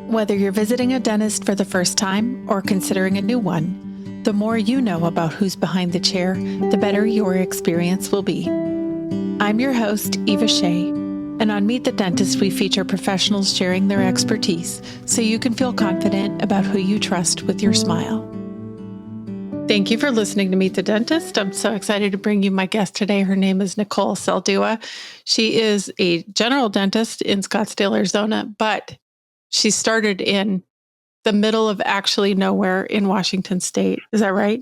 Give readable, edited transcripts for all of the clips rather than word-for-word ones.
Whether you're visiting a dentist for the first time or considering a new one, the more you know about who's behind the chair, the better your experience will be. I'm your host, Eva Shea, and on Meet the Dentist, we feature professionals sharing their expertise so you can feel confident about who you trust with your smile. Thank you for listening to Meet the Dentist. I'm so excited to bring you my guest today. Her name is Nicole Saldua. She is a general dentist in Scottsdale, Arizona, but she started in the middle of actually nowhere in Washington State. Is that right?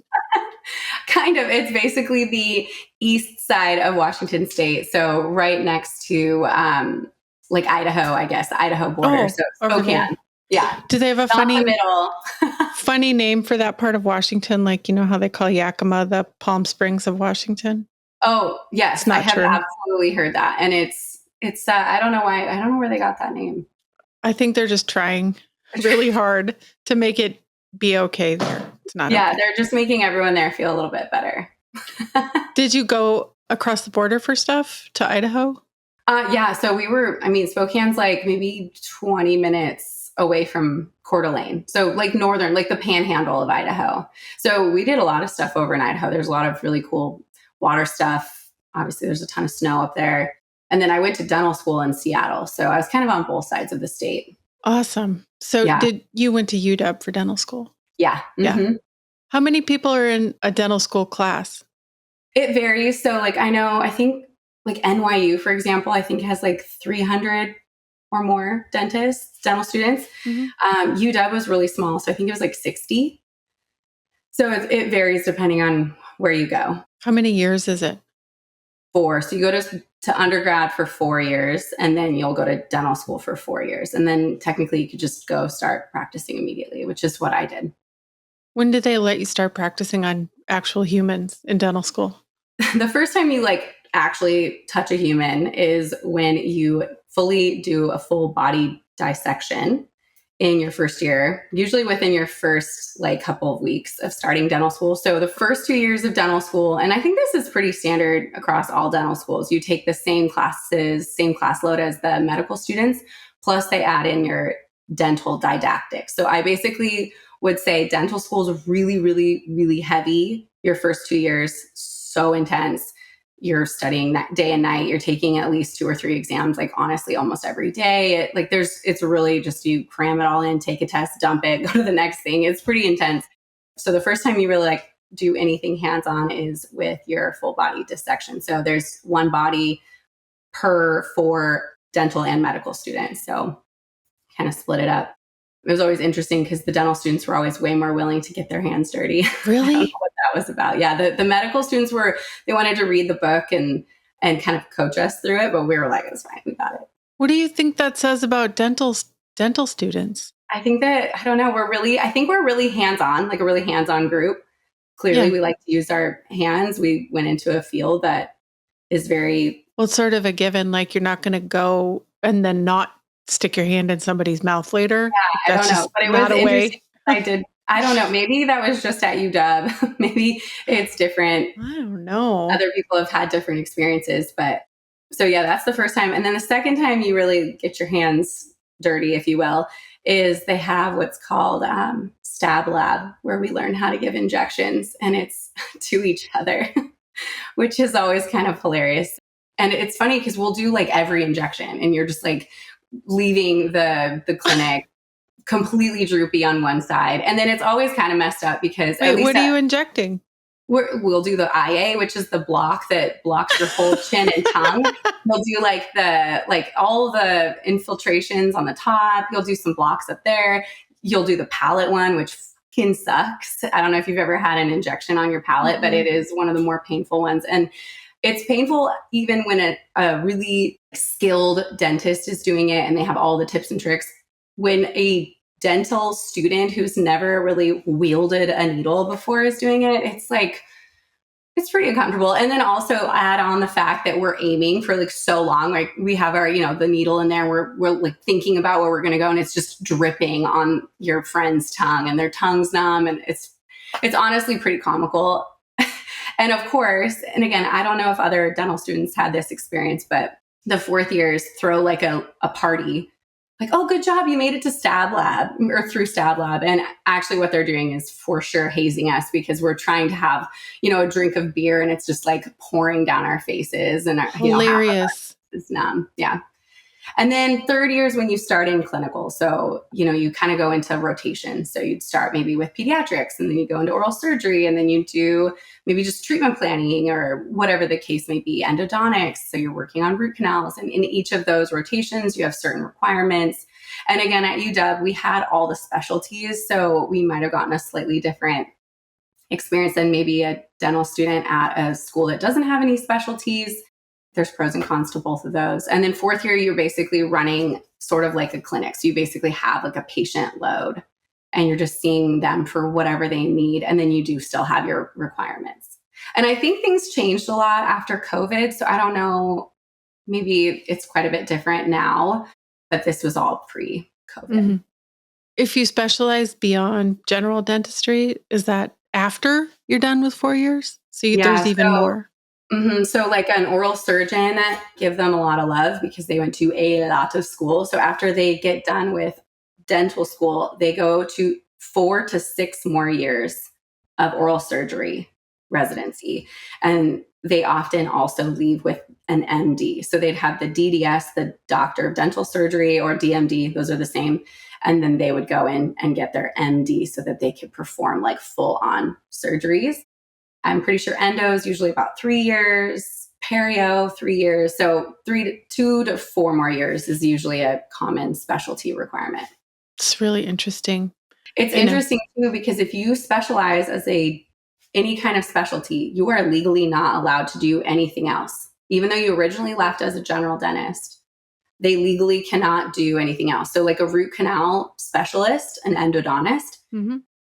Kind of. It's basically the east side of Washington State. So right next to like Idaho, I guess, the Idaho border. So Spokane. Yeah. Do they have a Not funny the middle. funny name for that part of Washington? Like, you know how they call Yakima the Palm Springs of Washington? Oh, yes. It's not I have true. absolutely heard that. And it's I don't know why. I don't know where they got that name. I think they're just trying really hard to make it be okay there. It's not okay. They're just making everyone there feel a little bit better. Did you go across the border for stuff to Idaho? So Spokane's like maybe 20 minutes away from Coeur d'Alene. So like northern, like the panhandle of Idaho. So we did a lot of stuff over in Idaho. There's a lot of really cool water stuff. Obviously, there's a ton of snow up there. And then I went to dental school in Seattle. So I was kind of on both sides of the state. Awesome. So you went to UW for dental school? Yeah. Mm-hmm. Yeah. How many people are in a dental school class? It varies. So I think like NYU, for example, I think has like 300 or more dentists, dental students. Mm-hmm. UW was really small. So I think it was like 60. So it varies depending on where you go. How many years is it? 4. So you go to undergrad for 4 years, and then you'll go to dental school for 4 years. And then technically you could just go start practicing immediately, which is what I did. When did they let you start practicing on actual humans in dental school? The first time you actually touch a human is when you fully do a full body dissection in your first year, usually within your first couple of weeks of starting dental school. So the first 2 years of dental school, and I think this is pretty standard across all dental schools, you take the same classes, same class load as the medical students, plus they add in your dental didactics. So I basically would say dental school is really, really, really heavy. Your first 2 years, so intense. You're studying day and night. You're taking at least 2 or 3 exams, honestly, almost every day. It's really just you cram it all in, take a test, dump it, go to the next thing. It's pretty intense. So the first time you really do anything hands-on is with your full body dissection. So there's 1 body per 4 dental and medical students. So kind of split it up. It was always interesting because the dental students were always way more willing to get their hands dirty. Really? I don't know what that was about. Yeah, the medical students they wanted to read the book and kind of coach us through it, but we were like, it's fine, we got it. What do you think that says about dental students? I think that, I don't know, I think we're really hands-on, like a really hands-on group. Clearly, we like to use our hands. We went into a field that is very... Well, it's sort of a given, you're not going to go and then not stick your hand in somebody's mouth later. Yeah, I don't know, but it was interesting. I don't know. Maybe that was just at UW. Maybe it's different. I don't know. Other people have had different experiences, but so that's the first time. And then the second time you really get your hands dirty, if you will, is they have what's called stab lab, where we learn how to give injections, and it's to each other, which is always kind of hilarious. And it's funny because we'll do every injection, and you're just leaving the clinic completely droopy on one side. And then it's always kind of messed up because... Wait, what are you injecting? We'll do the IA, which is the block that blocks your whole chin and tongue. We'll do all the infiltrations on the top. You'll do some blocks up there. You'll do the palate one, which fucking sucks. I don't know if you've ever had an injection on your palate, but it is one of the more painful ones. And it's painful even when a really skilled dentist is doing it and they have all the tips and tricks. When a dental student who's never really wielded a needle before is doing it, it's pretty uncomfortable. And then also add on the fact that we're aiming for so long. We have our, the needle in there. We're thinking about where we're going to go, and it's just dripping on your friend's tongue, and their tongue's numb, and it's honestly pretty comical. And of course, and again, I don't know if other dental students had this experience, but the 4th years throw a party like, oh, good job. You made it to Stab Lab or through Stab Lab. And actually what they're doing is for sure hazing us because we're trying to have, a drink of beer and it's just like pouring down our faces and, half of Hilarious. us is numb. Yeah. And then third year is when you start in clinical. So, you kind of go into rotation. So you'd start maybe with pediatrics and then you go into oral surgery and then you do maybe just treatment planning or whatever the case may be, endodontics. So you're working on root canals. And in each of those rotations, you have certain requirements. And again, at UW, we had all the specialties. So we might have gotten a slightly different experience than maybe a dental student at a school that doesn't have any specialties. There's pros and cons to both of those. And then fourth year, you're basically running sort of like a clinic. So you basically have like a patient load and you're just seeing them for whatever they need. And then you do still have your requirements. And I think things changed a lot after COVID. So I don't know, maybe it's quite a bit different now, but this was all pre-COVID. Mm-hmm. If you specialize beyond general dentistry, is that after you're done with 4 years? So there's even more. Mm-hmm. So like an oral surgeon, give them a lot of love because they went to a lot of school. So after they get done with dental school, they go to 4 to 6 more years of oral surgery residency. And they often also leave with an MD. So they'd have the DDS, the Doctor of Dental Surgery, or DMD. Those are the same. And then they would go in and get their MD so that they could perform like full on surgeries. I'm pretty sure endo is usually about 3 years, perio 3 years. So 2 to 4 more years is usually a common specialty requirement. It's really interesting. It's interesting too, because if you specialize as any kind of specialty, you are legally not allowed to do anything else. Even though you originally left as a general dentist, they legally cannot do anything else. So like a root canal specialist, an endodontist,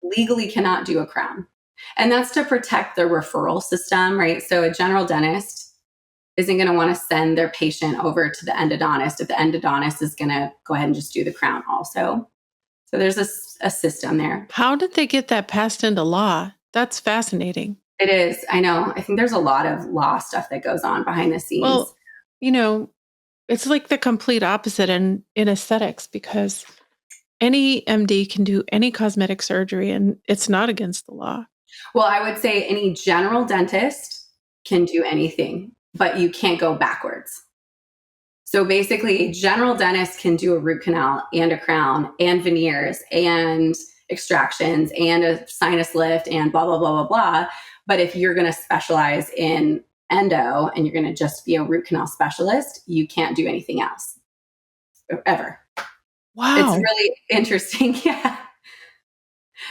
legally cannot do a crown. And that's to protect the referral system, right? So a general dentist isn't going to want to send their patient over to the endodontist if the endodontist is going to go ahead and just do the crown also. So there's a system there. How did they get that passed into law? That's fascinating. It is. I know. I think there's a lot of law stuff that goes on behind the scenes. Well, it's like the complete opposite in aesthetics because any MD can do any cosmetic surgery and it's not against the law. Well, I would say any general dentist can do anything, but you can't go backwards. So basically, a general dentist can do a root canal and a crown and veneers and extractions and a sinus lift and blah, blah, blah, blah, blah. But if you're going to specialize in endo and you're going to just be a root canal specialist, you can't do anything else ever. Wow. It's really interesting. Yeah.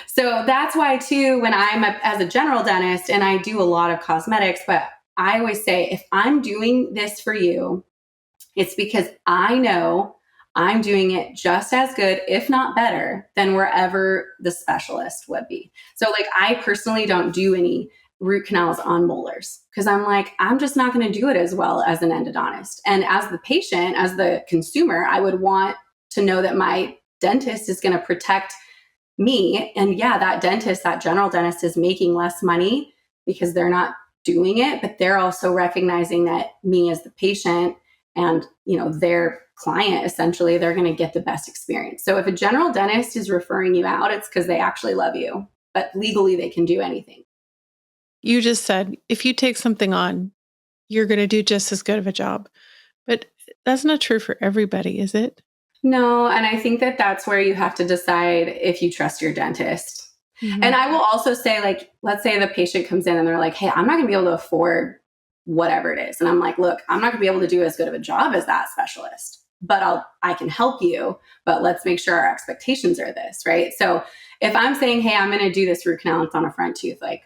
So that's why too, when I'm as a general dentist and I do a lot of cosmetics, but I always say, if I'm doing this for you, it's because I know I'm doing it just as good, if not better, than wherever the specialist would be. So like, I personally don't do any root canals on molars because I'm just not going to do it as well as an endodontist. And as the patient, as the consumer, I would want to know that my dentist is going to protect me. And yeah, that dentist, that general dentist is making less money because they're not doing it, but they're also recognizing that me as the patient and, their client, essentially, they're going to get the best experience. So if a general dentist is referring you out, it's because they actually love you, but legally they can do anything. You just said, if you take something on, you're going to do just as good of a job, but that's not true for everybody, is it? No. And I think that that's where you have to decide if you trust your dentist. Mm-hmm. And I will also say, like, let's say the patient comes in and they're like, hey, I'm not going to be able to afford whatever it is. And I'm like, look, I'm not gonna be able to do as good of a job as that specialist, but I can help you, but let's make sure our expectations are this, right? So if I'm saying, hey, I'm gonna do this root canal on a front tooth, like,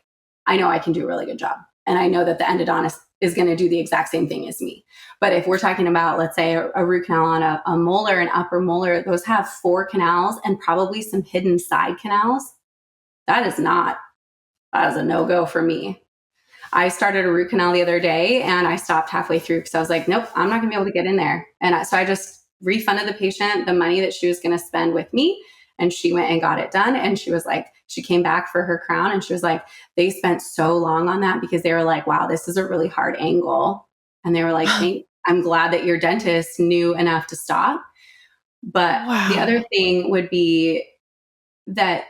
I know I can do a really good job. And I know that the endodontist is gonna do the exact same thing as me. But if we're talking about, let's say a root canal on a molar, an upper molar, those have 4 canals and probably some hidden side canals. That is a no-go for me. I started a root canal the other day and I stopped halfway through because I was like, nope, I'm not gonna be able to get in there. And so I just refunded the patient the money that she was gonna spend with me. And she went and got it done. And she was like, she came back for her crown and she was like, they spent so long on that because they were like, wow, this is a really hard angle. And they were like, I'm glad that your dentist knew enough to stop. But the other Wow. thing would be that,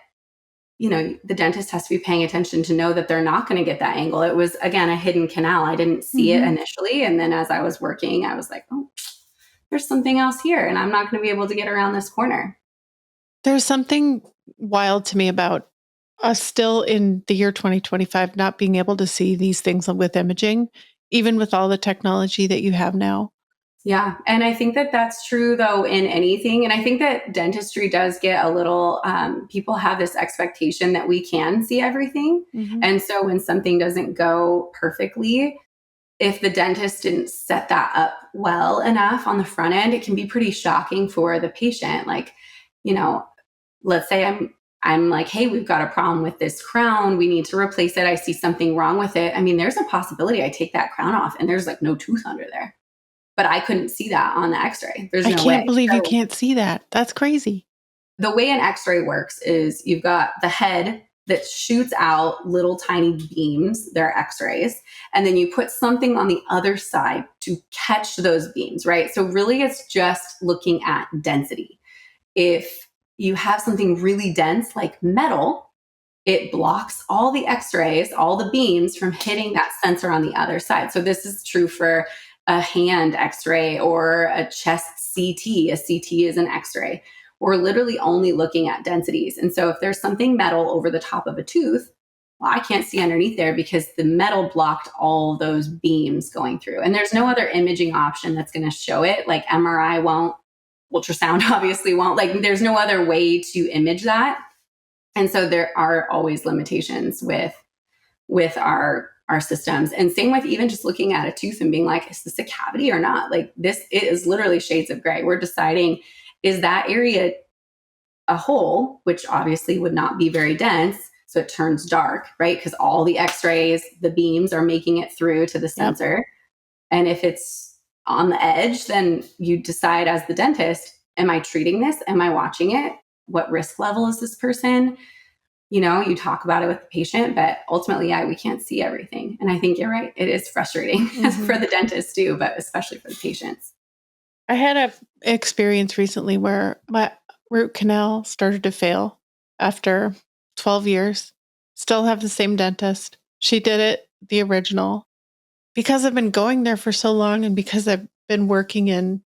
the dentist has to be paying attention to know that they're not going to get that angle. It was, again, a hidden canal. I didn't see it Hmm. initially. And then as I was working, I was like, oh, there's something else here, and I'm not going to be able to get around this corner. There's something wild to me about us still in the year 2025 not being able to see these things with imaging, even with all the technology that you have now. Yeah. And I think that that's true, though, in anything. And I think that dentistry does get a little, people have this expectation that we can see everything. Hmm. And so when something doesn't go perfectly, if the dentist didn't set that up well enough on the front end, it can be pretty shocking for the patient. Like, you know, let's say I'm like, hey, we've got a problem with this crown. We need to replace it. I see something wrong with it. I mean, there's a possibility I take that crown off and there's like no tooth under there. But I couldn't see that on the x-ray. There's I no can't way. believe you So can't see that. That's crazy. the way an x-ray works is you've got the head that shoots out little tiny beams, they're x-rays, and then you put something on the other side to catch those beams, right? So really it's just looking at density. If you have something really dense like metal, it blocks all the x-rays, all the beams from hitting that sensor on the other side. So this is true for a hand x-ray or a chest CT. A CT is an x-ray. We're literally only looking at densities. And so if there's something metal over the top of a tooth, well, I can't see underneath there because the metal blocked all those beams going through. And there's no other imaging option that's going to show it. Like MRI won't, ultrasound obviously won't. Like there's no other way to image that. And so there are always limitations with our systems. And same with even just looking at a tooth and being like, is this a cavity or not? Like this, it is literally shades of gray. We're deciding, is that area a hole, which obviously would not be very dense, so it turns dark, right? Because all the x-rays, the beams are making it through to the sensor. Yep. And if it's on the edge, then you decide as the dentist, am I treating this? Am I watching it? What risk level is this person? You talk about it with the patient, but ultimately, we can't see everything. And I think you're right. It is frustrating for the dentist too, but especially for the patients. I had an experience recently where my root canal started to fail after 12 years. Still have the same dentist. She did it, the original. Because I've been going there for so long and because I've been working in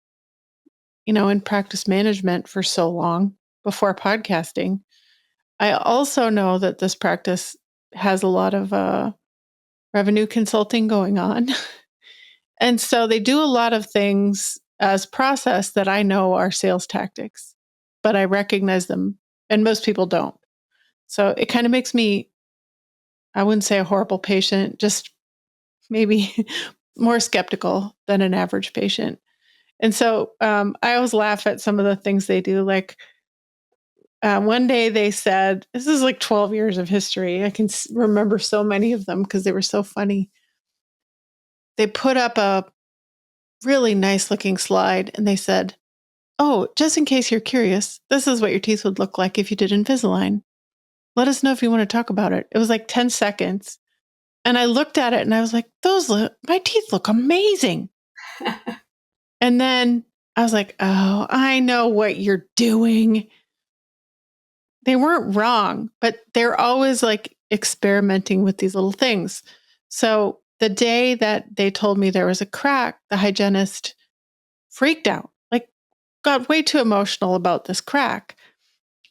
practice management for so long before podcasting, I also know that this practice has a lot of revenue consulting going on. And so they do a lot of things as process that I know are sales tactics, but I recognize them and most people don't. So it kind of makes me, I wouldn't say a horrible patient, just maybe more skeptical than an average patient. And so I always laugh at some of the things they do. Like one day they said, this is like 12 years of history. I can remember so many of them because they were so funny. They put up a really nice looking slide and they said, oh, just in case you're curious, this is what your teeth would look like if you did Invisalign. Let us know if you want to talk about it. It was like 10 seconds. And I looked at it and I was like, my teeth look amazing. And then I was like, oh, I know what you're doing. They weren't wrong, but they're always like experimenting with these little things. So the day that they told me there was a crack, the hygienist freaked out, like got way too emotional about this crack.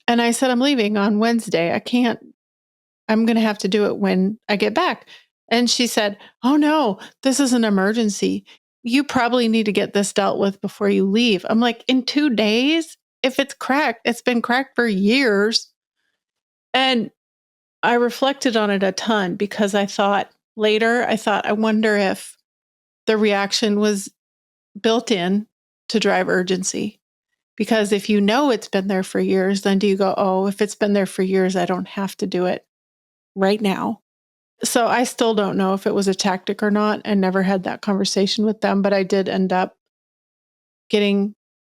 And I said, I'm leaving on Wednesday. I'm going to have to do it when I get back. And she said, oh no, this is an emergency. You probably need to get this dealt with before you leave. I'm like, in 2 days? If it's cracked, it's been cracked for years. And I reflected on it a ton because I I wonder if the reaction was built in to drive urgency. Because if you know it's been there for years, then do you go, oh, if it's been there for years, I don't have to do it right now. So I still don't know if it was a tactic or not. I never had that conversation with them, but I did end up getting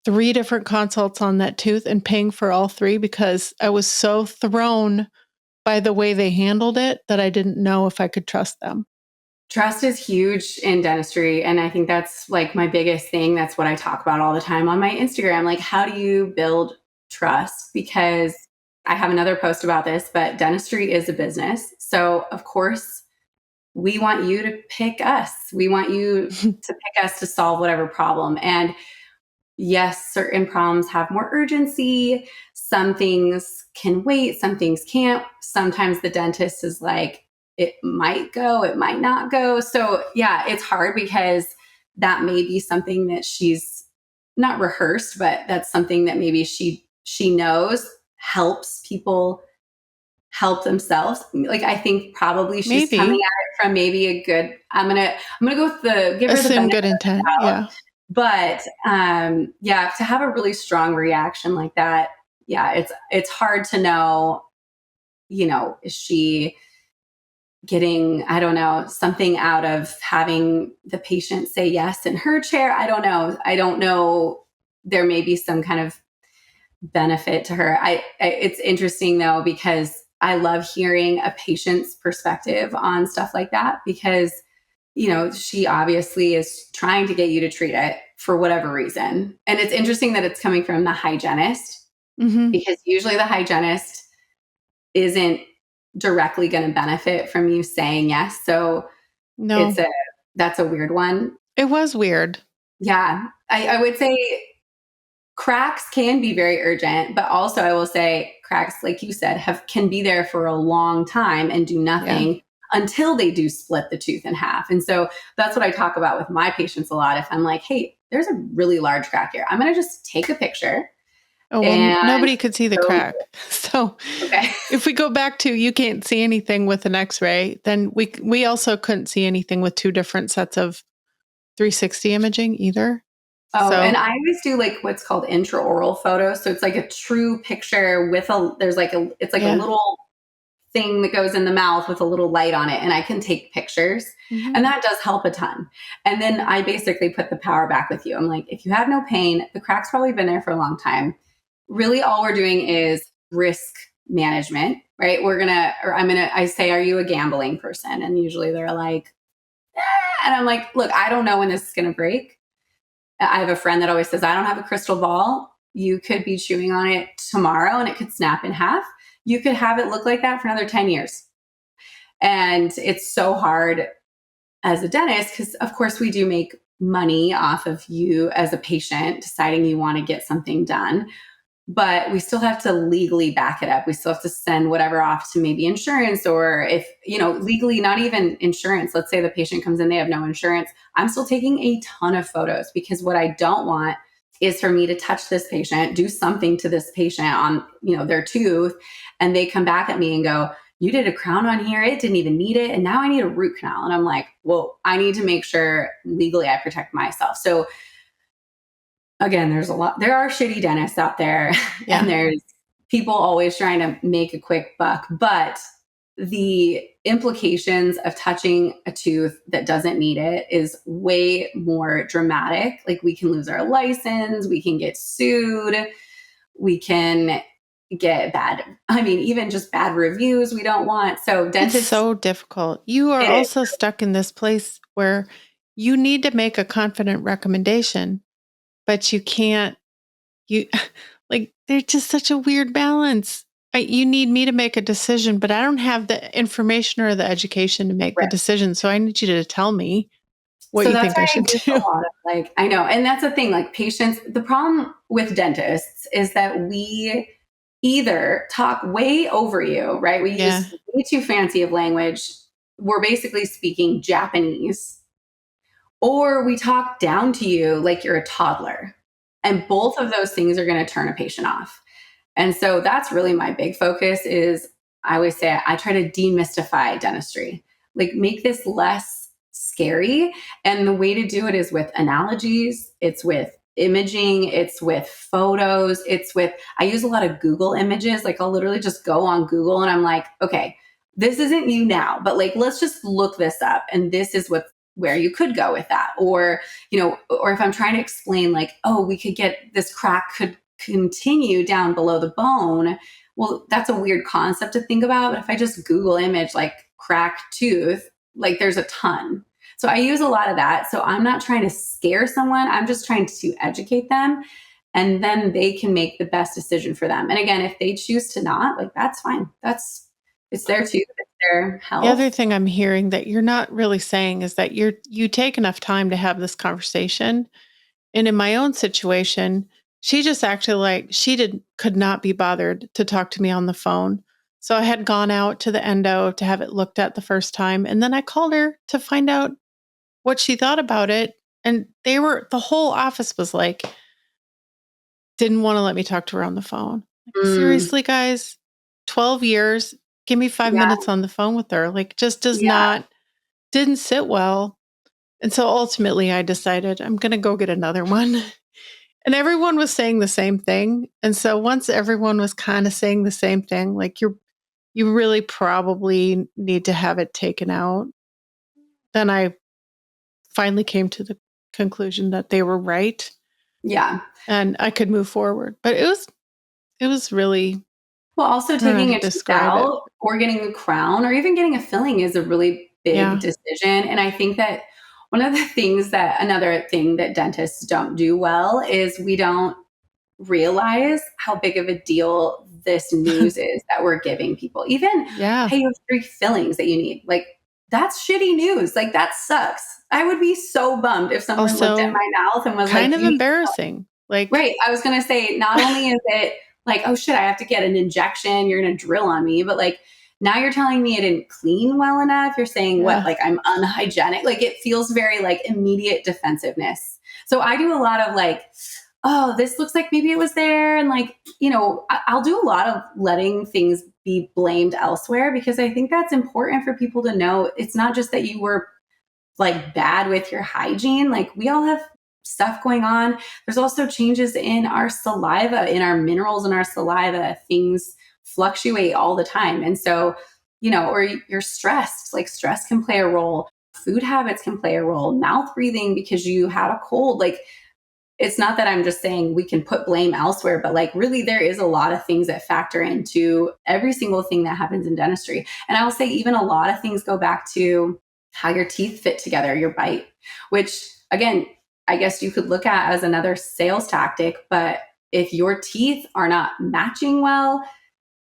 3 different consults on that tooth and paying for all 3 because I was so thrown by the way they handled it that I didn't know if I could trust them. Trust is huge in dentistry. And I think that's like my biggest thing. That's what I talk about all the time on my Instagram. Like, how do you build trust? Because I have another post about this, but dentistry is a business. So, of course, we want you to pick us. We want you to pick us to solve whatever problem. And yes, certain problems have more urgency. Some things can wait, some things can't. Sometimes the dentist is like, it might go, it might not go. So, yeah, it's hard because that may be something that she's not rehearsed, but that's something that maybe she knows helps people help themselves. Like, I think probably she's coming at it from maybe a good, I'm gonna go with give her the assume benefit good intent. of the doubt. Yeah. But yeah, to have a really strong reaction like that, yeah, it's hard to know, is she getting, I don't know, something out of having the patient say yes in her chair? I don't know. There may be some kind of benefit to her. It's interesting though, because I love hearing a patient's perspective on stuff like that, because she obviously is trying to get you to treat it for whatever reason. And it's interesting that it's coming from the hygienist, because usually the hygienist isn't directly going to benefit from you saying yes. So no, that's a weird one. It was weird. Yeah. I would say cracks can be very urgent, but also I will say cracks, like you said, can be there for a long time and do nothing until they do split the tooth in half. And so that's what I talk about with my patients a lot. If I'm like, hey, there's a really large crack here, I'm going to just take a picture. Oh, well, nobody could see the crack. So if we go back to, you can't see anything with an x-ray, then we also couldn't see anything with two different sets of 360 imaging either. Oh, and I always do like what's called intraoral photos. So it's like a true picture with it's like a little thing that goes in the mouth with a little light on it, and I can take pictures, and that does help a ton. And then I basically put the power back with you. I'm like, if you have no pain, the crack's probably been there for a long time. Really, all we're doing is risk management, right? I say, are you a gambling person? And usually they're like, and I'm like, look, I don't know when this is going to break. I have a friend that always says, I don't have a crystal ball. You could be chewing on it tomorrow and it could snap in half. You could have it look like that for another 10 years. And it's so hard as a dentist, because of course we do make money off of you as a patient deciding you want to get something done. But we still have to legally back it up. We still have to send whatever off to maybe insurance, or if, legally, not even insurance. Let's say the patient comes in, they have no insurance. I'm still taking a ton of photos, because what I don't want is for me to touch this patient, do something to this patient on, their tooth, and they come back at me and go, you did a crown on here, it didn't even need it, and now I need a root canal. And I'm like, well, I need to make sure legally I protect myself. So again, there are shitty dentists out there, and there's people always trying to make a quick buck, but the implications of touching a tooth that doesn't need it is way more dramatic. Like, we can lose our license, we can get sued, we can get even just bad reviews we don't want. So dentists, it's so difficult. You are also stuck in this place where you need to make a confident recommendation, but you can't, there's just such a weird balance. You need me to make a decision, but I don't have the information or the education to make the decision. So I need you to tell me what you think I should do. I know. And that's the thing, like, patients, the problem with dentists is that we either talk way over you, right? We use way too fancy of language. We're basically speaking Japanese, or we talk down to you like you're a toddler. And both of those things are going to turn a patient off. And so that's really my big focus. Is I always say I try to demystify dentistry, like make this less scary. And the way to do it is with analogies. It's with imaging. It's with photos. I use a lot of Google images. Like, I'll literally just go on Google and I'm like, okay, this isn't you now, but like, let's just look this up. And this is where you could go with that. Or, or if I'm trying to explain like, oh, we could get this crack could continue down below the bone. Well, that's a weird concept to think about. But if I just Google image like cracked tooth, Like there's a ton. So I use a lot of that. So I'm not trying to scare someone. I'm just trying to educate them, and then they can make the best decision for them. And again, if they choose to not, like that's fine. It's their tooth, it's their The other health. thing I'm hearing that you're not really saying is that you take enough time to have this conversation. And in my own situation, she just acted like could not be bothered to talk to me on the phone. So I had gone out to the endo to have it looked at the first time. And then I called her to find out what she thought about it. And the whole office was like, didn't want to let me talk to her on the phone. Like, Mm, seriously, guys, 12 years, give me 5 minutes yeah, on the phone with her. Like, just yeah, didn't sit well. And so ultimately I decided I'm going to go get another one. And everyone was saying the same thing. And so once everyone was kind of saying the same thing, like you really probably need to have it taken out, then I finally came to the conclusion that they were right yeah. and I could move forward. But it was really, Well, also I don't know how taking to a tooth describe it. out or getting a crown or even getting a filling is a really big Yeah. decision. And I think that another thing that dentists don't do well is we don't realize how big of a deal this news is that we're giving people. Even, Yeah. hey, you have 3 fillings that you need. Like, that's shitty news. Like, that sucks. I would be so bummed if someone looked at Also my mouth and was kind like, of you need. embarrassing. Like, Right. I was going to say, not only is it like, oh shit, I have to get an injection, you're going to drill on me, but like, now you're telling me it didn't clean well enough. You're saying what, yeah. like I'm unhygienic. Like it feels very like immediate defensiveness. So I do a lot of like, oh, this looks like maybe it was there. And like, I'll do a lot of letting things be blamed elsewhere because I think that's important for people to know. It's not just that you were like bad with your hygiene. Like we all have stuff going on. There's also changes in our saliva, in our minerals in our saliva. Things fluctuate all the time. And so, or you're stressed. Like stress can play a role. Food habits can play a role. Mouth breathing because you had a cold. Like it's not that I'm just saying we can put blame elsewhere, but like really there is a lot of things that factor into every single thing that happens in dentistry. And I will say even a lot of things go back to how your teeth fit together, your bite, which again, I guess you could look at as another sales tactic, but if your teeth are not matching well,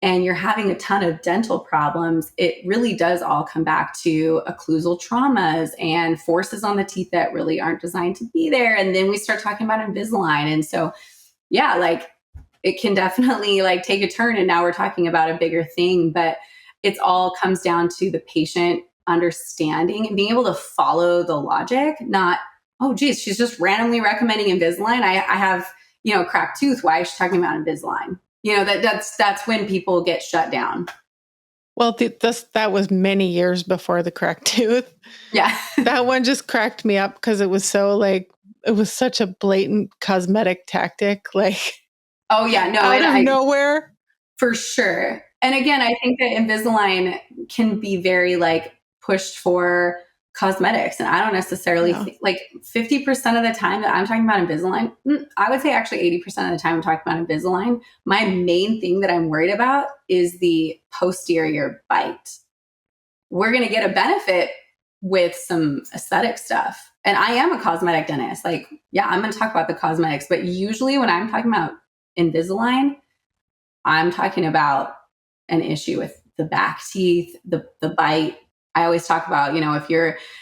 and you're having a ton of dental problems, it really does all come back to occlusal traumas and forces on the teeth that really aren't designed to be there. And then we start talking about Invisalign. And so, yeah, like it can definitely like take a turn. And now we're talking about a bigger thing, but it's all comes down to the patient understanding and being able to follow the logic, not, oh, geez, she's just randomly recommending Invisalign. I have, cracked tooth. Why is she talking about Invisalign? That's when people get shut down. Well, that was many years before the cracked tooth. Yeah. That one just cracked me up because it was it was such a blatant cosmetic tactic, like Oh yeah, no, out and of I nowhere. for sure. And again, I think that Invisalign can be very like pushed for cosmetics, and I don't necessarily Yeah. think like 50% of the time that I'm talking about Invisalign, I would say actually 80% of the time I'm talking about Invisalign. My main thing that I'm worried about is the posterior bite. We're going to get a benefit with some aesthetic stuff. And I am a cosmetic dentist. Like, yeah, I'm going to talk about the cosmetics, but usually when I'm talking about Invisalign, I'm talking about an issue with the back teeth, the bite. I always talk about,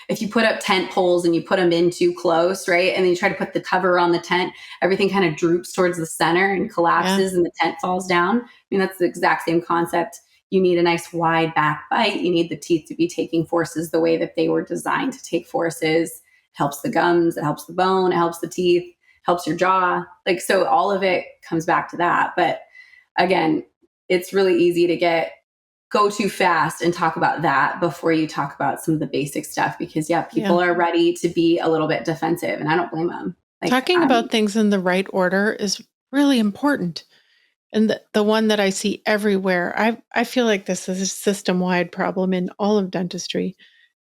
if you put up tent poles and you put them in too close, right? And then you try to put the cover on the tent, everything kind of droops towards the center and Yeah. collapses and the tent falls down. I mean, that's the exact same concept. You need a nice wide back bite. You need the teeth to be taking forces the way that they were designed to take forces. It helps the gums, it helps the bone, it helps the teeth, helps your jaw. Like, so all of it comes back to that. But again, it's really easy to go too fast and talk about that before you talk about some of the basic stuff because Yeah. people are ready to be a little bit defensive and I don't blame them. Like Talking about things in the right order is really important. And the one that I see everywhere, I feel like this is a system-wide problem in all of dentistry,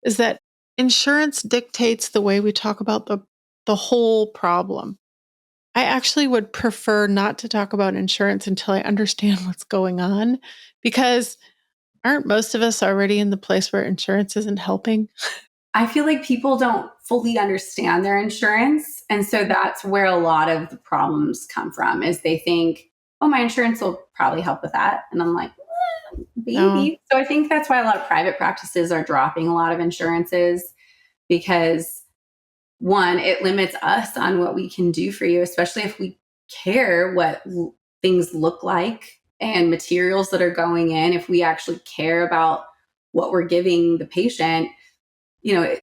is that insurance dictates the way we talk about the whole problem. I actually would prefer not to talk about insurance until I understand what's going on because Aren't most of us already in the place where insurance isn't helping? I feel like people don't fully understand their insurance. And so that's where a lot of the problems come from is they think, oh, my insurance will probably help with that. And I'm like, No. maybe. So I think that's why a lot of private practices are dropping a lot of insurances because one, it limits us on what we can do for you, especially if we care what things look like and materials that are going in. If we actually care about what we're giving the patient,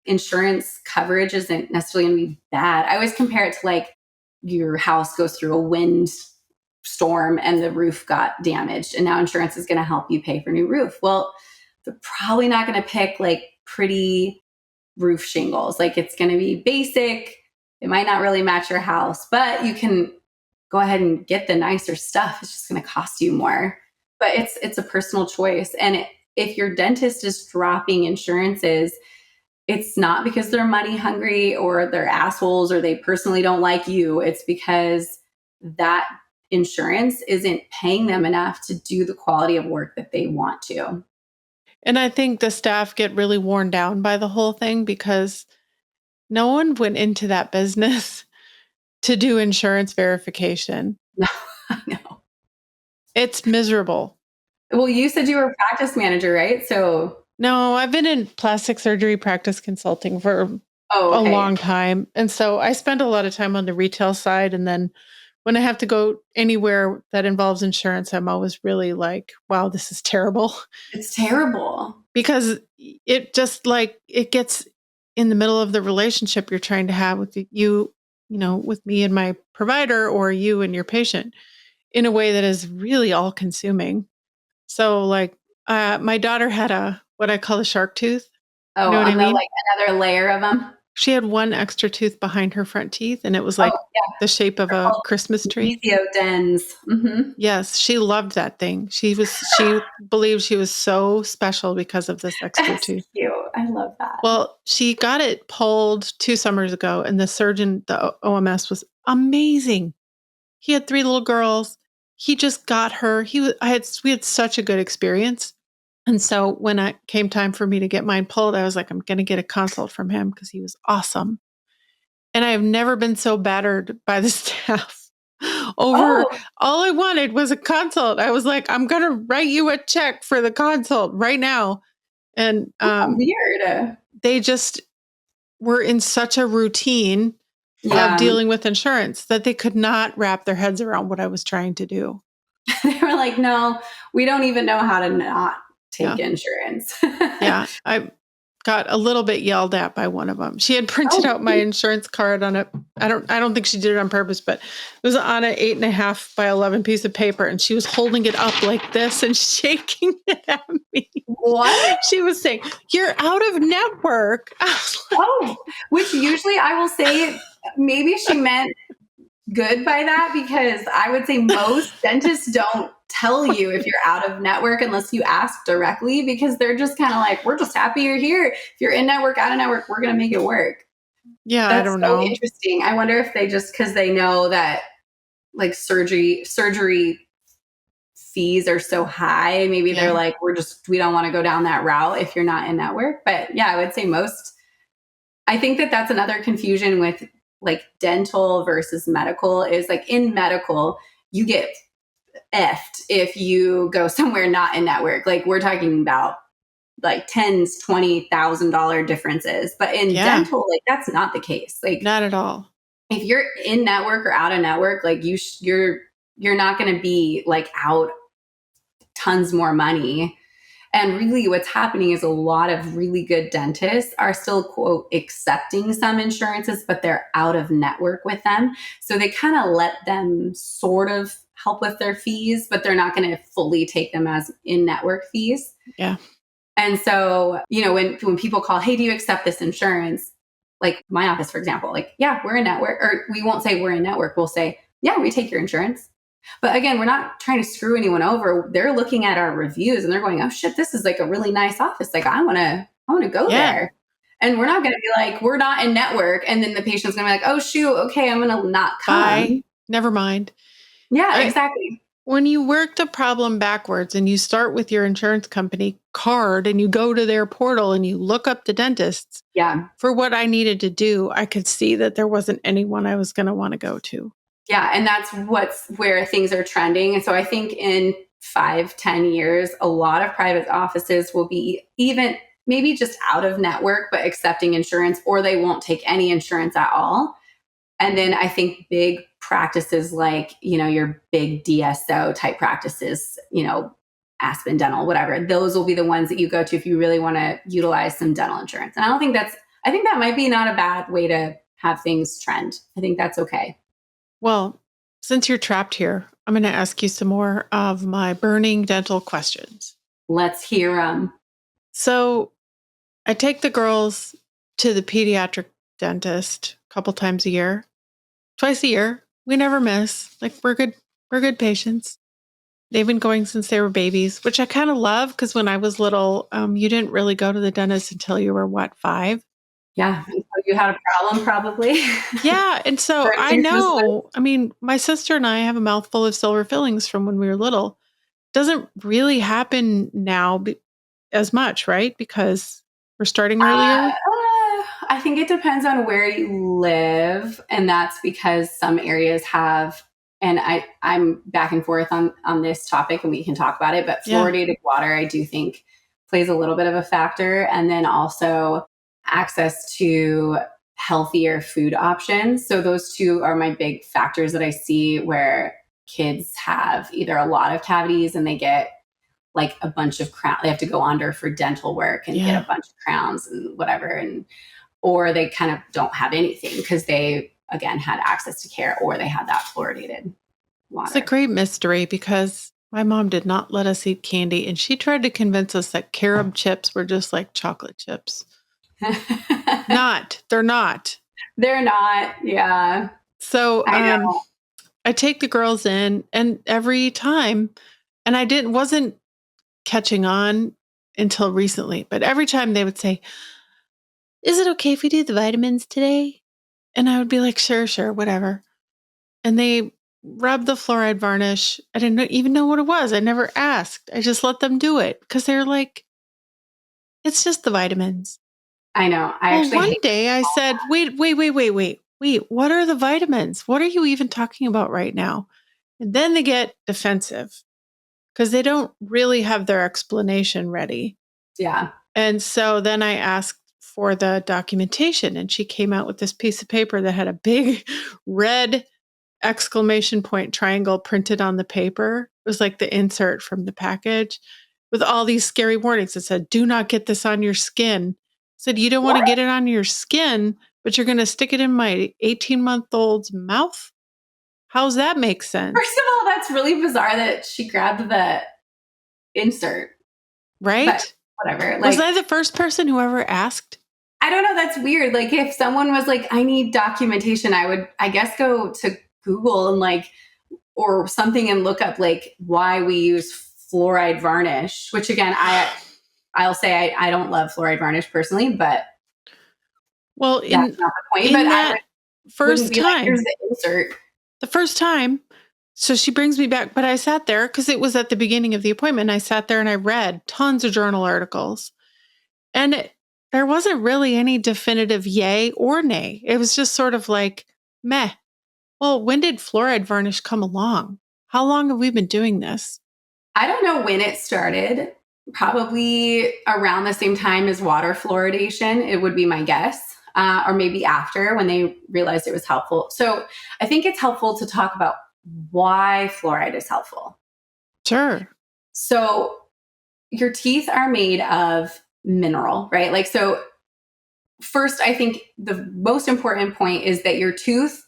insurance coverage isn't necessarily going to be bad. I always compare it to like your house goes through a wind storm and the roof got damaged, and now insurance is going to help you pay for a new roof. Well, they're probably not going to pick like pretty roof shingles. Like it's going to be basic. It might not really match your house, but you can go ahead and get the nicer stuff. It's just going to cost you more. But it's a personal choice. And if your dentist is dropping insurances, it's not because they're money hungry or they're assholes or they personally don't like you. It's because that insurance isn't paying them enough to do the quality of work that they want to. And I think the staff get really worn down by the whole thing because no one went into that business to do insurance verification. No, I know. It's miserable. Well, you said you were a practice manager, right? So No, I've been in plastic surgery practice consulting for a okay. long time. And so I spend a lot of time on the retail side. And then when I have to go anywhere that involves insurance, I'm always really like, wow, this is terrible. It's terrible. Because it just like it gets in the middle of the relationship you're trying to have with with me and my provider or you and your patient in a way that is really all consuming. So like my daughter had what I call a shark tooth. You Oh, know what I on the mean? like another layer of them. She had one extra tooth behind her front teeth and it was Oh, like yeah. the shape of They're a called Christmas tree. dens. Mm-hmm. Yes, she loved that thing. She believed she was so special because of this extra That's tooth. cute. I love that. Well, she got it pulled 2 summers ago, and the surgeon, the OMS, was amazing. He had 3 little girls. He just got her. We had such a good experience. And so when it came time for me to get mine pulled, I was like, I'm going to get a consult from him because he was awesome. And I have never been so battered by the staff over Oh, all I wanted was a consult. I was like, I'm going to write you a check for the consult right now. And weird. they just were in such a routine of Yeah. dealing with insurance that they could not wrap their heads around what I was trying to do. They were like, no, we don't even know how to not take Yeah. insurance. Yeah. I got a little bit yelled at by one of them. She had printed Oh, out my insurance card on I don't think she did it on purpose, but it was on an 8.5 by 11 piece of paper. And she was holding it up like this and shaking it at me. what? She was saying, "You're out of network." I was like, Oh, which usually I will say maybe she meant good by that because I would say most dentists don't tell you if you're out of network unless you ask directly because they're just kind of like, we're just happy you're here. If you're in network, out of network, we're going to make it work. yeah, I That's don't so know. interesting. I wonder if they just, because they know that like surgery fees are so high, maybe they're Yeah. like, we don't want to go down that route if you're not in network. But yeah, I would say I think that that's another confusion with like dental versus medical is like in medical, you get effed if you go somewhere not in network. Like we're talking about like tens, $20,000 differences. But in Yeah. dental, like that's not the case. Like Not at all. if you're in network or out of network, like you're not going to be like out tons more money. And really, what's happening is a lot of really good dentists are still, quote, accepting some insurances, but they're out of network with them. So they kind of let them sort of help with their fees, but they're not going to fully take them as in network fees. Yeah. And so, when people call, hey, do you accept this insurance? Like my office, for example, like, yeah, we're in network, or we won't say we're in network. We'll say, yeah, we take your insurance. But again, we're not trying to screw anyone over. They're looking at our reviews and they're going, oh shit, this is like a really nice office. Like I want to go there. And we're not going to be like, we're not in network. And then the patient's going to be like, oh shoot, okay, I'm going to not come. Bye. Never mind. Yeah, exactly. when you work the problem backwards and you start with your insurance company card and you go to their portal and you look up the dentists Yeah. for what I needed to do, I could see that there wasn't anyone I was going to want to go to. Yeah. And that's where things are trending. And so I think in 5-10 years, a lot of private offices will be even maybe just out of network, but accepting insurance, or they won't take any insurance at all. And then I think big practices like, your big DSO type practices, Aspen Dental, whatever, those will be the ones that you go to if you really want to utilize some dental insurance. And I think that might be not a bad way to have things trend. I think that's okay. Well, since you're trapped here, I'm going to ask you some more of my burning dental questions. Let's hear them. So I take the girls to the pediatric dentist a couple times a year, twice a year. We never miss. Like we're good patients. They've been going since they were babies, which I kind of love because when I was little, you didn't really go to the dentist until you were 5? Yeah. So you had a problem probably. Yeah. And so I know, my sister and I have a mouthful of silver fillings from when we were little. Doesn't really happen now as much, right? Because we're starting earlier. I think it depends on where you live. And that's because some areas have, and I'm back and forth on this topic and we can talk about it, but fluoridated water, I do think plays a little bit of a factor. And then also access to healthier food options. So those two are my big factors that I see where kids have either a lot of cavities and they get like a bunch of crowns. They have to go under for dental work and get a bunch of crowns and whatever. Or they kind of don't have anything because they, again, had access to care or they had that fluoridated water. It's a great mystery because my mom did not let us eat candy and she tried to convince us that carob chips were just like chocolate chips. They're not. They're not. Yeah. So I take the girls in and every time, and I wasn't catching on until recently, but every time they would say, "Is it okay if we do the vitamins today?" And I would be like, sure, whatever. And they rubbed the fluoride varnish. I didn't even know what it was. I never asked. I just let them do it because they're like, it's just the vitamins. I know. One day I said, wait. What are the vitamins? What are you even talking about right now? And then they get defensive because they don't really have their explanation ready. Yeah. And so then I asked for the documentation and she came out with this piece of paper that had a big red exclamation point triangle printed on the paper. It was like the insert from the package with all these scary warnings. It said, do not get this on your skin. I said, you don't want to get it on your skin, but you're going to stick it in my 18-month-old's mouth? How's that make sense? First of all, that's really bizarre that she grabbed the insert. Right? But whatever. Was I the first person who ever asked? I don't know. That's weird. Like if someone was like, I need documentation, I would, I guess, go to Google and or something and look up why we use fluoride varnish, which again, I'll say I don't love fluoride varnish personally, but that's not the point. But that first time, here's the insert. The first time, so she brings me back, but I sat there because it was at the beginning of the appointment. I sat there and I read tons of journal articles and there wasn't really any definitive yay or nay. It was just sort of like, meh. Well, when did fluoride varnish come along? How long have we been doing this? I don't know when it started. Probably around the same time as water fluoridation, it would be my guess. Or maybe after when they realized it was helpful. So I think it's helpful to talk about why fluoride is helpful. Sure. So your teeth are made of mineral, right? So first, I think the most important point is that your tooth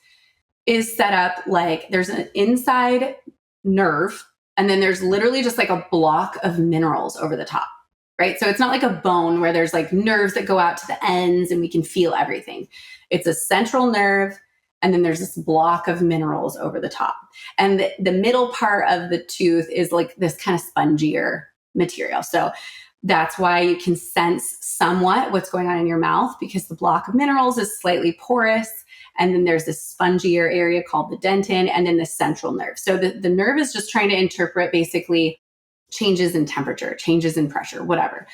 is set up there's an inside nerve, and then there's literally just a block of minerals over the top. Right? So it's not like a bone where there's nerves that go out to the ends and we can feel everything. It's a central nerve. And then there's this block of minerals over the top. And the middle part of the tooth is this kind of spongier material. So that's why you can sense somewhat what's going on in your mouth because the block of minerals is slightly porous. And then there's this spongier area called the dentin, and then the central nerve. So the nerve is just trying to interpret basically changes in temperature, changes in pressure, whatever.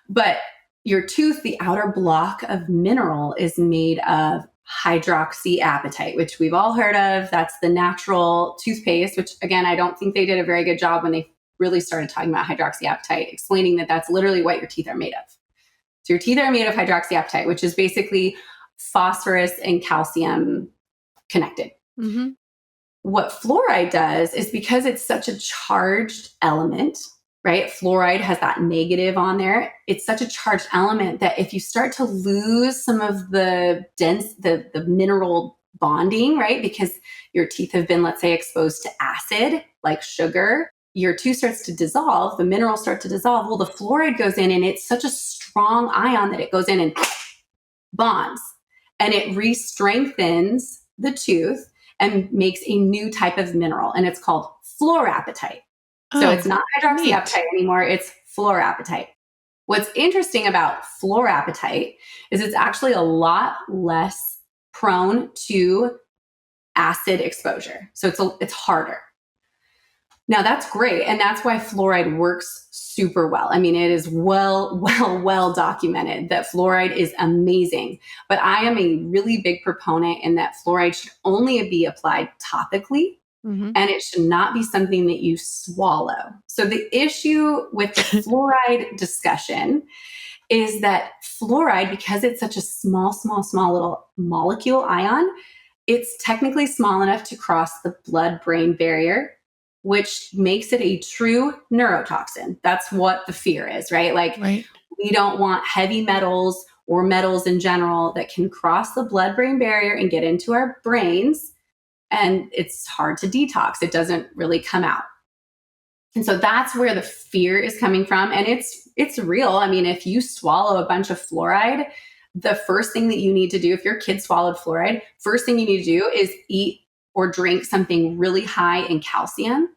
But your tooth, the outer block of mineral, is made of hydroxyapatite, which we've all heard of. That's the natural toothpaste, which again, I don't think they did a very good job when they really started talking about hydroxyapatite, explaining that that's literally what your teeth are made of. So your teeth are made of hydroxyapatite, which is basically phosphorus and calcium connected. Mm-hmm. What fluoride does is, because it's such a charged element, right? Fluoride has that negative on there. It's such a charged element that if you start to lose some of the the mineral bonding, right? Because your teeth have been, let's say, exposed to acid like sugar, your tooth starts to dissolve, the minerals start to dissolve. Well, the fluoride goes in, and it's such a strong ion that it goes in and bonds, and it re-strengthens the tooth and makes a new type of mineral, and it's called fluorapatite. So it's not hydroxyapatite anymore, it's fluorapatite. What's interesting about fluorapatite is it's actually a lot less prone to acid exposure. So it's harder. Now that's great, and that's why fluoride works super well. I mean, it is well documented that fluoride is amazing. But I am a really big proponent in that fluoride should only be applied topically, and it should not be something that you swallow. So the issue with the fluoride discussion is that fluoride, because it's such a small little molecule ion, it's technically small enough to cross the blood-brain barrier, which makes it a true neurotoxin. That's what the fear is, right? We don't want heavy metals or metals in general that can cross the blood-brain barrier and get into our brains. And it's hard to detox. It doesn't really come out. And so that's where the fear is coming from. And it's real. I mean, if you swallow a bunch of fluoride, the first thing that you need to do, if your kid swallowed fluoride, first thing you need to do is eat or drink something really high in calcium,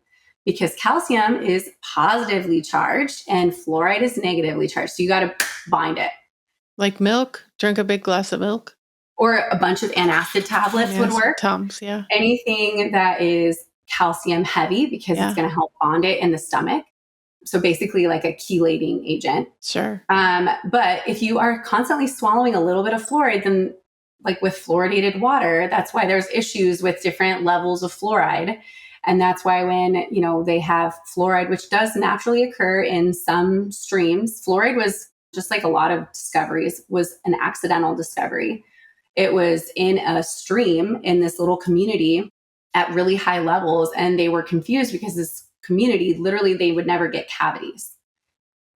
because calcium is positively charged and fluoride is negatively charged. So you got to bind it. Like milk, drink a big glass of milk. Or a bunch of antacid tablets would work. Tums, yeah. Anything that is calcium heavy, because it's going to help bond it in the stomach. So basically like a chelating agent. Sure. But if you are constantly swallowing a little bit of fluoride, then like with fluoridated water, that's why there's issues with different levels of fluoride. And that's why when, they have fluoride, which does naturally occur in some streams, fluoride was, just like a lot of discoveries, was an accidental discovery. It was in a stream in this little community at really high levels. And they were confused because this community, literally, they would never get cavities.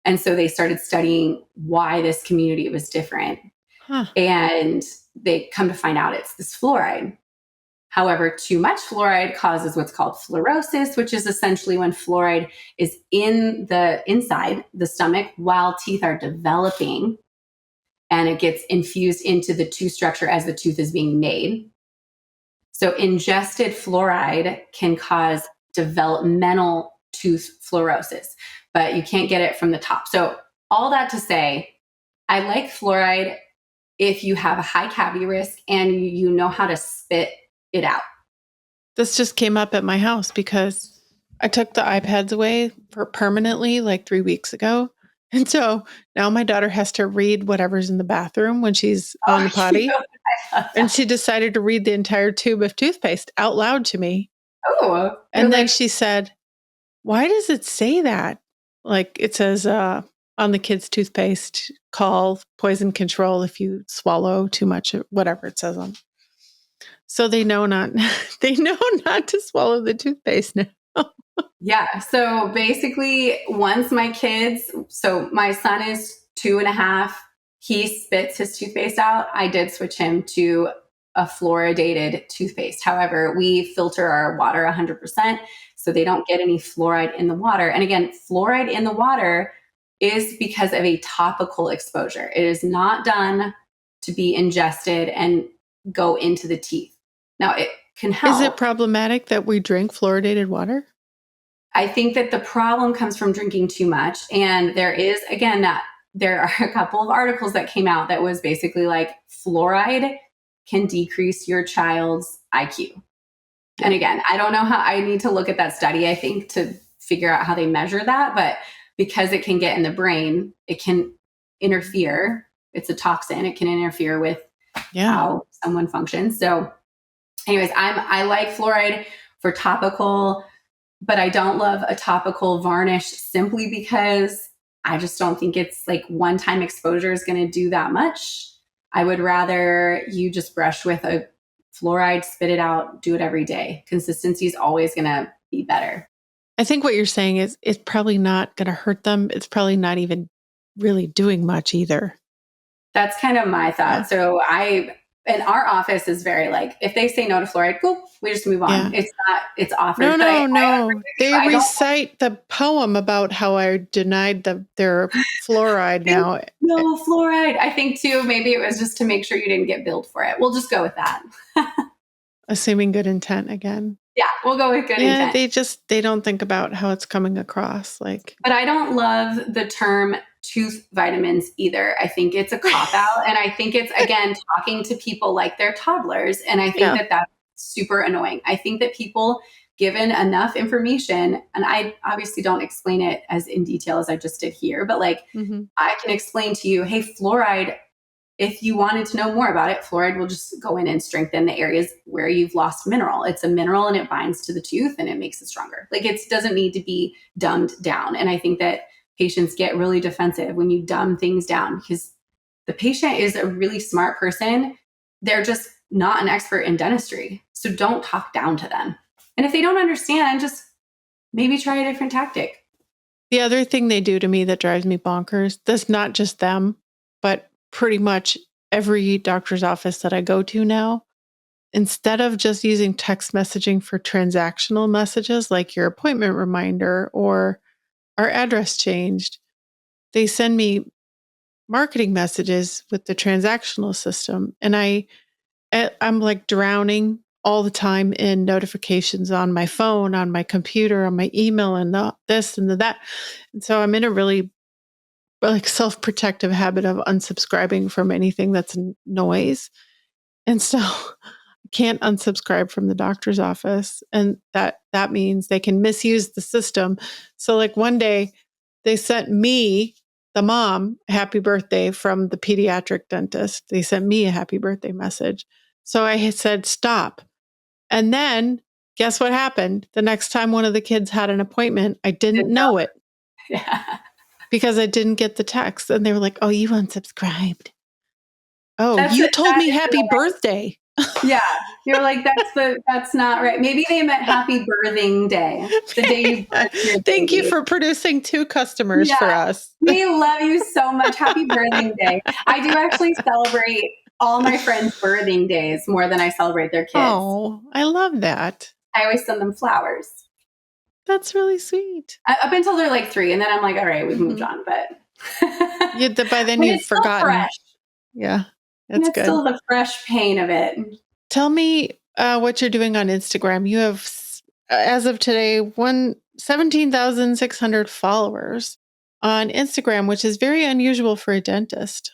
And so they started studying why this community was different. And they come to find out it's this fluoride. However, too much fluoride causes what's called fluorosis, which is essentially when fluoride is inside the stomach while teeth are developing, and it gets infused into the tooth structure as the tooth is being made. So ingested fluoride can cause developmental tooth fluorosis, but you can't get it from the top. So all that to say, I like fluoride if you have a high cavity risk and you know how to spit it out. This just came up at my house because I took the iPads away permanently like 3 weeks ago. And so now my daughter has to read whatever's in the bathroom when she's on the potty. And she decided to read the entire tube of toothpaste out loud to me. Oh. And then she said, "Why does it say that?" Like it says on the kids' toothpaste, call poison control if you swallow too much, or whatever it says on. So they know not to swallow the toothpaste now. Yeah. So basically, once my son is 2.5, he spits his toothpaste out. I did switch him to a fluoridated toothpaste. However, we filter our water 100%, so they don't get any fluoride in the water. And again, fluoride in the water is because of a topical exposure. It is not done to be ingested and go into the teeth. Now, it can help. Is it problematic that we drink fluoridated water? I think that the problem comes from drinking too much. And there are a couple of articles that came out that was basically like fluoride can decrease your child's IQ. And again, I don't know how, I need to look at that study, I think, to figure out how they measure that. But because it can get in the brain, it can interfere. It's a toxin. It can interfere with how someone functions. So anyways, I like fluoride for topical, but I don't love a topical varnish simply because I just don't think it's like one-time exposure is going to do that much. I would rather you just brush with a fluoride, spit it out, do it every day. Consistency is always going to be better. I think what you're saying is it's probably not going to hurt them. It's probably not even really doing much either. That's kind of my thought. So in our office is very like, if they say no to fluoride, cool, we just move on. It's not, it's offered. No. They recite the poem about how I denied their fluoride now. No fluoride. I think too, maybe it was just to make sure you didn't get billed for it. We'll just go with that. Assuming good intent again. Yeah, we'll go with good intent. They don't think about how it's coming across. But I don't love the term tooth vitamins either. I think it's a cop out. And I think it's, again, talking to people like they're toddlers. And I think that that's super annoying. I think that people, given enough information, and I obviously don't explain it as in detail as I just did here, but I can explain to you, hey, fluoride, if you wanted to know more about it, fluoride will just go in and strengthen the areas where you've lost mineral. It's a mineral and it binds to the tooth and it makes it stronger. It doesn't need to be dumbed down. And I think that patients get really defensive when you dumb things down because the patient is a really smart person. They're just not an expert in dentistry. So don't talk down to them. And if they don't understand, just maybe try a different tactic. The other thing they do to me that drives me bonkers, that's not just them, but pretty much every doctor's office that I go to now, instead of just using text messaging for transactional messages like your appointment reminder or our address changed, they send me marketing messages with the transactional system. And I'm drowning all the time in notifications on my phone, on my computer, on my email, and this and that. And so I'm in a really self-protective habit of unsubscribing from anything that's noise. And so I can't unsubscribe from the doctor's office. And that means they can misuse the system. So one day they sent me, the mom, a happy birthday from the pediatric dentist. They sent me a happy birthday message. So I had said, stop. And then guess what happened? The next time one of the kids had an appointment, I didn't know it. Yeah. Because I didn't get the text. And they were like, oh, you unsubscribed. Oh, you told me happy birthday. Yeah. You're like, that's not right. Maybe they meant happy birthing day. The day you birthed your baby. Thank you for producing 2 customers for us. We love you so much. Happy birthing day. I do actually celebrate all my friends' birthing days more than I celebrate their kids. Oh, I love that. I always send them flowers. That's really sweet. Up until they're 3, and then I'm like, all right, we've moved on. But by then you've forgotten. Fresh. Yeah, that's good. Still the fresh pain of it. Tell me what you're doing on Instagram. You have, as of today, 17,600 followers on Instagram, which is very unusual for a dentist.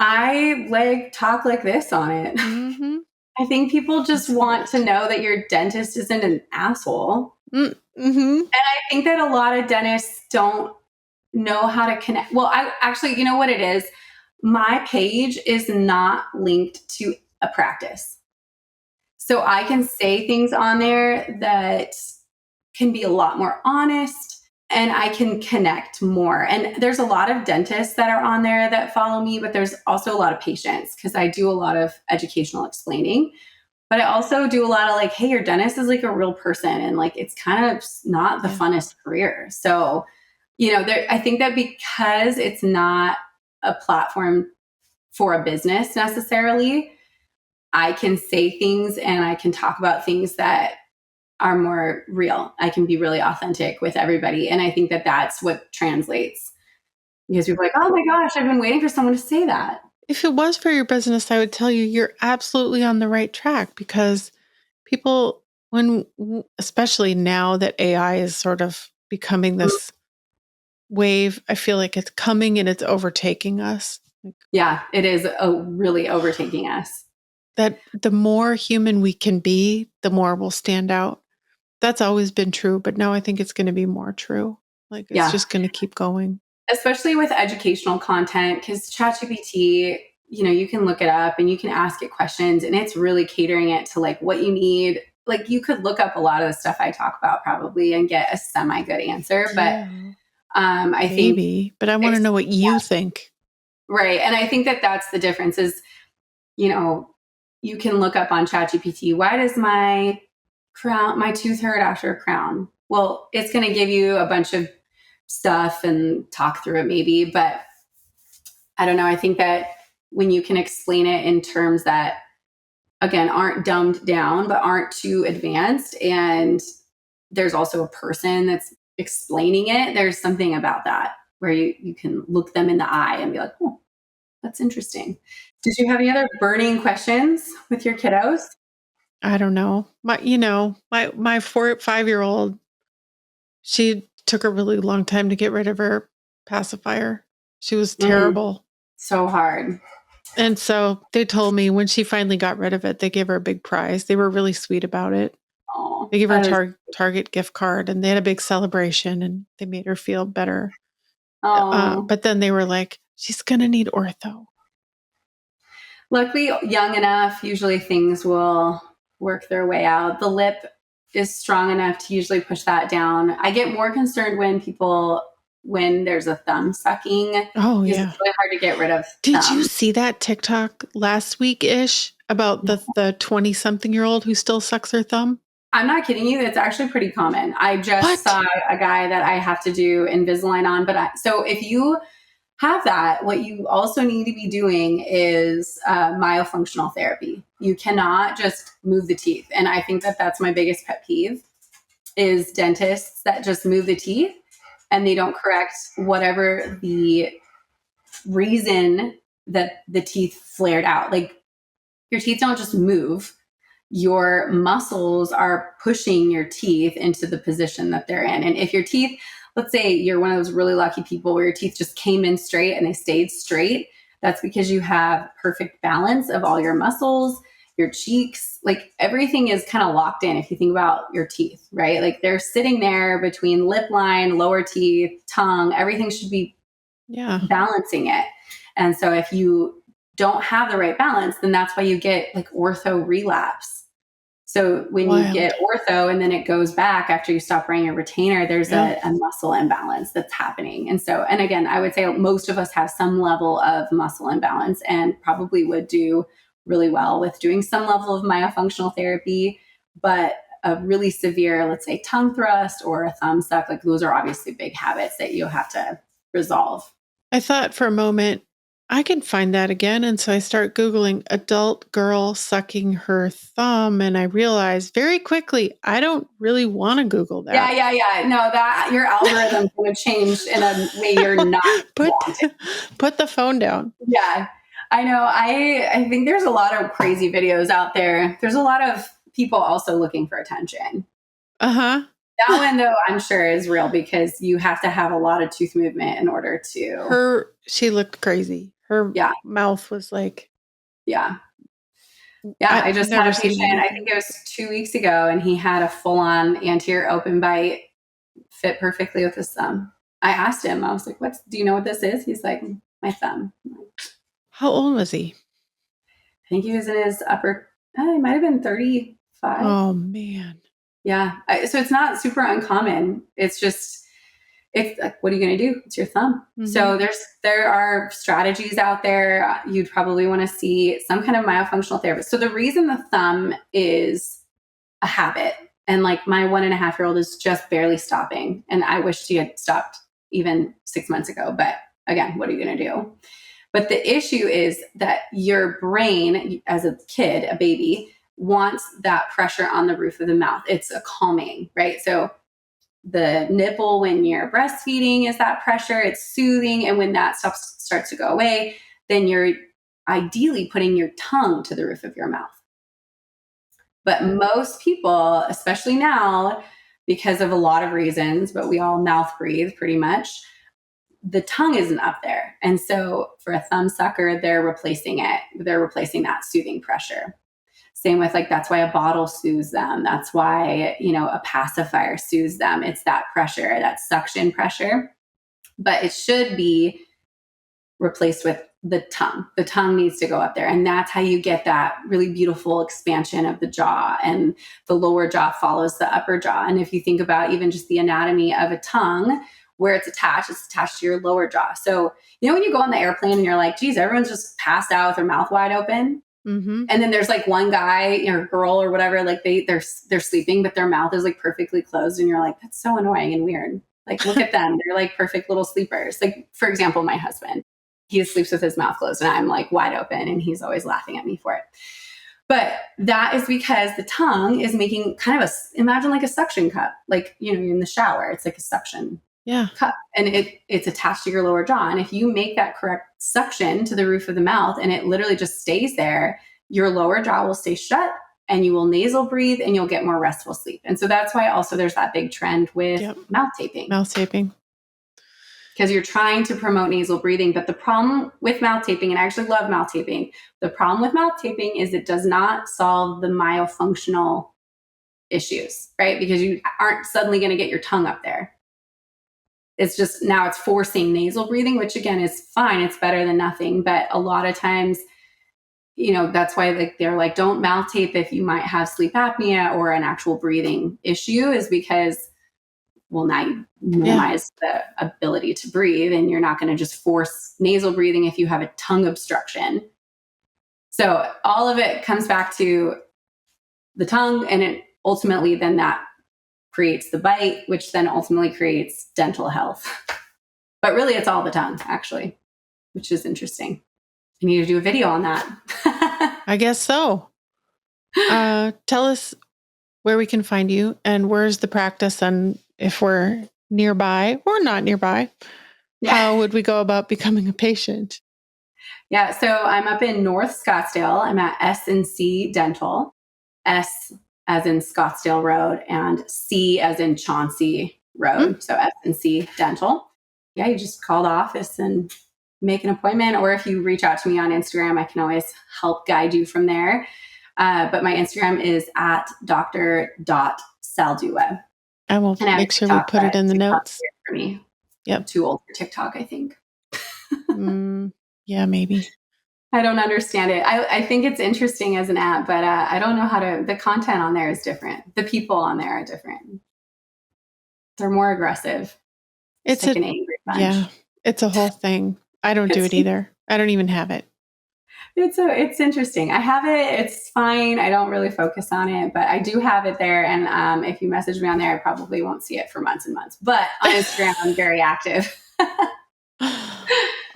I talk like this on it. Mm-hmm. I think people just want to know that your dentist isn't an asshole. Mm-hmm. And I think that a lot of dentists don't know how to connect. Well, you know what it is? My page is not linked to a practice. So I can say things on there that can be a lot more honest and I can connect more. And there's a lot of dentists that are on there that follow me, but there's also a lot of patients because I do a lot of educational explaining. But I also do a lot of hey, your dentist is a real person. And it's kind of not the funnest career. So, I think that because it's not a platform for a business necessarily, I can say things and I can talk about things that are more real. I can be really authentic with everybody. And I think that that's what translates. Because people are like, oh my gosh, I've been waiting for someone to say that. If it was for your business, I would tell you you're absolutely on the right track because people, especially now that AI is sort of becoming this wave, I feel like it's coming and it's overtaking us. Yeah, it is really overtaking us. that the more human we can be, the more we'll stand out. That's always been true, but now I think it's going to be more true. Like it's Yeah. just going to keep going. Especially with educational content, because ChatGPT, you can look it up and you can ask it questions and it's really catering it to like what you need. Like you could look up a lot of the stuff I talk about probably and get a semi good answer. But Yeah, I think, maybe, but I want to know what you think. right. And I think that that's the difference is, you can look up on ChatGPT, why does my tooth hurt after a crown? Well, it's going to give you a bunch of stuff and talk through it maybe, but I don't know. I think that when you can explain it in terms that, again, aren't dumbed down, but aren't too advanced, and there's also a person that's explaining it, there's something about that where you can look them in the eye and be like, oh, that's interesting. Did you have any other burning questions with your kiddos? I don't know. My 5-year-old, she took a really long time to get rid of her pacifier. She was terrible. So hard. And so they told me when she finally got rid of it, they gave her a big prize. They were really sweet about it. Oh, they gave her a Target gift card and they had a big celebration and they made her feel better. But then they were like, she's going to need ortho. Luckily, young enough, usually things will work their way out. The lip is strong enough to usually push that down. I get more concerned when there's a thumb sucking. Oh, yeah. It's really hard to get rid of. Did you see that TikTok last week-ish about the 20-something-year-old who still sucks her thumb? I'm not kidding you. It's actually pretty common. I just saw a guy that I have to do Invisalign on. So if you have that, what you also need to be doing is myofunctional therapy. You cannot just move the teeth. And I think that that's my biggest pet peeve is dentists that just move the teeth and they don't correct whatever the reason that the teeth flared out. Like your teeth don't just move. Your muscles are pushing your teeth into the position that they're in. And if your teeth, let's say you're one of those really lucky people where your teeth just came in straight and they stayed straight, that's because you have perfect balance of all your muscles, your cheeks, like everything is kind of locked in if you think about your teeth, right? Like they're sitting there between lip line, lower teeth, tongue, everything should be balancing it. And so if you don't have the right balance, then that's why you get like ortho relapse. So when you get ortho and then it goes back after you stop wearing your retainer, there's a muscle imbalance that's happening. And so, and again, I would say most of us have some level of muscle imbalance and probably would do really well with doing some level of myofunctional therapy, but a really severe, let's say tongue thrust or a thumb suck, like those are obviously big habits that you'll have to resolve. I thought for a moment, I can find that again. And so I start Googling adult girl sucking her thumb. And I realized very quickly, I don't really want to Google that. Yeah. No, that your algorithm's going to change in a way you're not Put the phone down. Yeah, I know. I think there's a lot of crazy videos out there. There's a lot of people also looking for attention. Uh-huh. That one, though, I'm sure is real because you have to have a lot of tooth movement in order to. She looked crazy. Her mouth was like. Yeah. I just had a patient, I think it was 2 weeks ago, and he had a full-on anterior open bite, fit perfectly with his thumb. I asked him, I was like, do you know what this is? He's like, my thumb. How old was he? I think he was in his he might have been 35. Oh, man. Yeah. So it's not super uncommon. It's like, what are you going to do? It's your thumb. Mm-hmm. So there are strategies out there. You'd probably want to see some kind of myofunctional therapist. So the reason the thumb is a habit, and like my 1.5-year-old is just barely stopping. And I wish she had stopped even 6 months ago. But again, what are you going to do? But the issue is that your brain as a kid, a baby, wants that pressure on the roof of the mouth. It's a calming, right? So the nipple when you're breastfeeding is that pressure, it's soothing. And when that starts to go away, then you're ideally putting your tongue to the roof of your mouth. But most people, especially now, because of a lot of reasons, but we all mouth breathe pretty much, the tongue isn't up there. And so for a thumb sucker, they're replacing it. They're replacing that soothing pressure. Same with like, that's why a bottle soothes them. That's why, a pacifier soothes them. It's that pressure, that suction pressure, but it should be replaced with the tongue. The tongue needs to go up there. And that's how you get that really beautiful expansion of the jaw, and the lower jaw follows the upper jaw. And if you think about even just the anatomy of a tongue, where it's attached to your lower jaw. So, when you go on the airplane and you're like, geez, everyone's just passed out with their mouth wide open. Mm-hmm. And then there's like one guy or girl or whatever, like they're sleeping, but their mouth is like perfectly closed. And you're like, that's so annoying and weird. Like, look at them. They're like perfect little sleepers. Like, for example, my husband, he sleeps with his mouth closed and I'm like wide open, and he's always laughing at me for it. But that is because the tongue is making kind of imagine like a suction cup, like, you're in the shower, it's like a suction cup, and it's attached to your lower jaw. And if you make that correct suction to the roof of the mouth and it literally just stays there, your lower jaw will stay shut and you will nasal breathe and you'll get more restful sleep. And so that's why also there's that big trend with mouth taping. Mouth taping. Because you're trying to promote nasal breathing. But the problem with mouth taping, and I actually love mouth taping, the problem with mouth taping is it does not solve the myofunctional issues, right? Because you aren't suddenly going to get your tongue up there. It's just now it's forcing nasal breathing, which again is fine. It's better than nothing. But a lot of times, that's why they're like, don't mouth tape if you might have sleep apnea or an actual breathing issue, is because, well, now you minimize the ability to breathe, and you're not going to just force nasal breathing if you have a tongue obstruction. So all of it comes back to the tongue, and it ultimately then that creates the bite, which then ultimately creates dental health. But really, it's all the tongue, actually, which is interesting. I need to do a video on that. I guess so. Tell us where we can find you and where's the practice, and if we're nearby or not nearby, how would we go about becoming a patient? Yeah, so I'm up in North Scottsdale. I'm at S&C Dental. S as in Scottsdale Road and C as in Chauncey Road. So S&C Dental. Yeah, you just call the office and make an appointment. Or if you reach out to me on Instagram, I can always help guide you from there. But my Instagram is at dr.saldua. I will make sure we put it in the notes. For me. Yep. I'm too old for TikTok, I think. Yeah, maybe. I don't understand it. I think it's interesting as an app, but I don't know the content on there is different. The people on there are different. They're more aggressive. It's like an angry bunch. Yeah, it's a whole thing. I don't do it either. I don't even have it. It's interesting. I have it. It's fine. I don't really focus on it, but I do have it there. And if you message me on there, I probably won't see it for months and months. But on Instagram, I'm very active.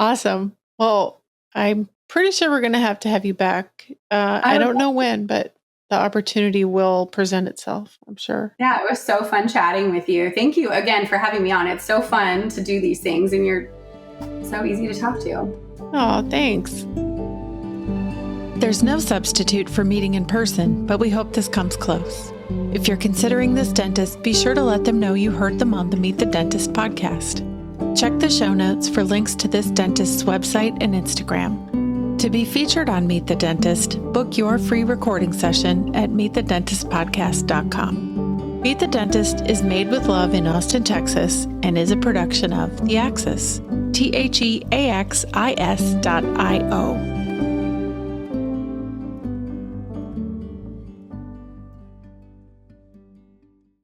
Awesome. Well, I'm pretty sure we're going to have you back. I don't know when, but the opportunity will present itself, I'm sure. Yeah, it was so fun chatting with you. Thank you again for having me on. It's so fun to do these things, and you're so easy to talk to. Oh, thanks. There's no substitute for meeting in person, but we hope this comes close. If you're considering this dentist, be sure to let them know you heard them on the Meet the Dentist podcast. Check the show notes for links to this dentist's website and Instagram. To be featured on Meet the Dentist, book your free recording session at meetthedentistpodcast.com. Meet the Dentist is made with love in Austin, Texas, and is a production of The Axis, TheAxis.io.